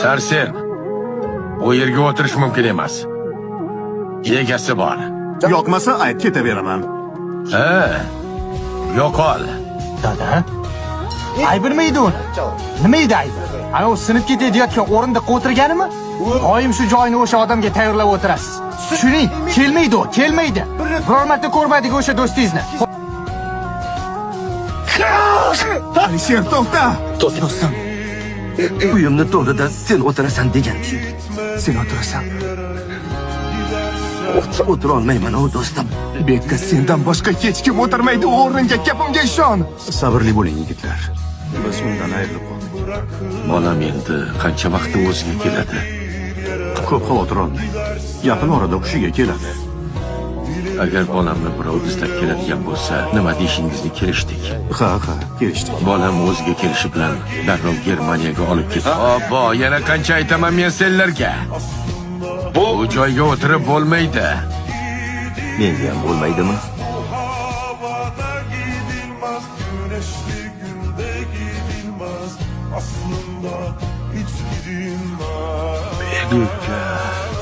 Sarsen, bu yerga o'tirish mumkin emas. Egasi bor. Yoqmasa ayt ketaveraman. Ha, yo'qol. Dada? Aybirmaydi uni. Nima edi aybi? Ana u sinib ketayotgan o'rindiqqa o'tirganimi? Oyim shu joyni o'sha odamga tayyorlab o'tirasiz. Tushuning, kelmaydi u, kelmaydi. Biror marta ko'rmadik o'sha do'stingizni. Alisher, to'xta! Do'stim, uyimni to'rida sen o'tirasan degandik. Sen o'tirasan. O'tira olmayman, o do'stim. Bekka, sendan boshqa hech kim o'tirmaydi u o'ringa, gapimga ishon. Sabrli bo'ling, yigitlar. Biz undan ayrilib qoldik. Bolam endi qancha vaqtda o'ziga keladi? Ko'p xavotir olmang. Yaqin orada hushiga keladi. Agar bolamni birov izlab keladigan bo'lsa, nima deyishingizni kelishdik. Ha, kelishdik. Bolam o'ziga kelishi bilan darrov Germaniyaga olib ketdi. Obbo, yana qancha aytaman men senlarga? Bu joyga o'tirib bo'lmaydi. Menga ham bo'lmaydimi? Bekka.